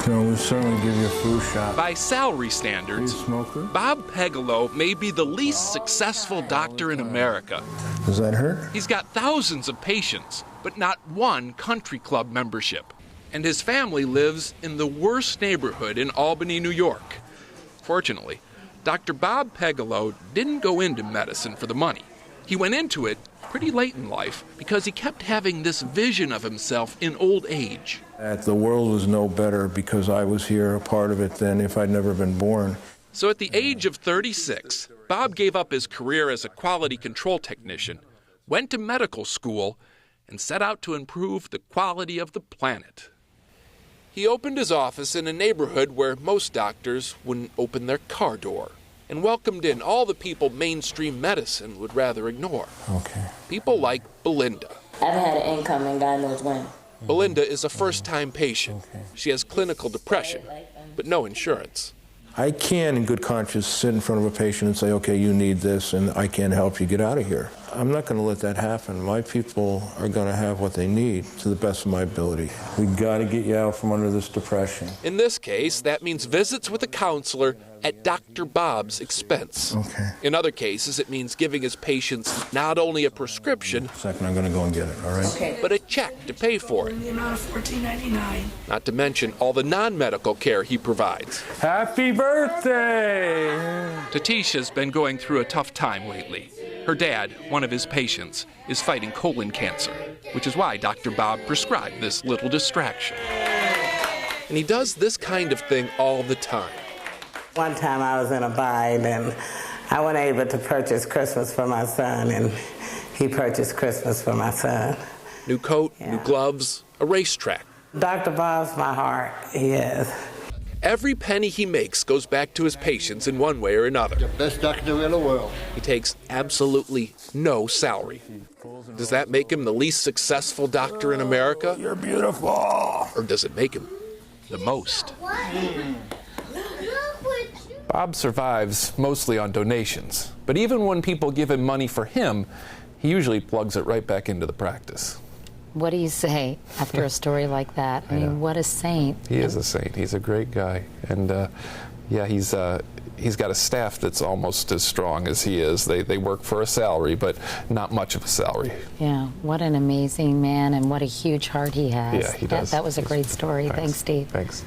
We'll certainly give you a flu shot. By salary standards, Bob Paeglow may be the least successful doctor in America. Does that hurt? He's got thousands of patients, but not one country club membership. And his family lives in the worst neighborhood in Albany, New York. Fortunately, Dr. Bob Paeglow didn't go into medicine for the money. He went into it pretty late in life because he kept having this vision of himself in old age. The world was no better because I was here, a part of it, than if I'd never been born. So at the age of 36, Bob gave up his career as a quality control technician, went to medical school, and set out to improve the quality of the planet. He opened his office in a neighborhood where most doctors wouldn't open their car door, and welcomed in all the people mainstream medicine would rather ignore. Okay. People like Belinda. I've had an income and God knows when. Belinda is a first-time patient. Okay. She has clinical depression, but no insurance. I can, in good conscience, sit in front of a patient and say, okay, you need this, and I can't help you get out of here. I'm not going to let that happen. My people are going to have what they need to the best of my ability. We got to get you out from under this depression. In this case, that means visits with a counselor at Dr. Bob's expense. Okay. In other cases, it means giving his patients not only a prescription, Second, I'm going to go and get it, all right? Okay. but a check to pay for it. In the amount of $14.99. Not to mention all the non-medical care he provides. Happy birthday! Tatisha's been going through a tough time lately. Her dad, one of his patients, is fighting colon cancer, which is why Dr. Bob prescribed this little distraction. And he does this kind of thing all the time. One time I was in a bind and I wasn't able to purchase Christmas for my son, and he purchased Christmas for my son. New coat, new gloves, a racetrack. Dr. Bob's my heart, he is. Every penny he makes goes back to his patients in one way or another. The best doctor in the world. He takes absolutely no salary. Does that make him the least successful doctor in America? You're beautiful! Or does it make him the most? Bob survives mostly on donations, but even when people give him money for him, he usually plugs it right back into the practice. What do you say after a story like that? I mean, what a saint. He is a saint. He's a great guy. And yeah, he's got a staff that's almost as strong as he is. They work for a salary, but not much of a salary. Yeah, what an amazing man, and what a huge heart he has. Yeah, he does. That was a great story. Thanks, Steve. Thanks.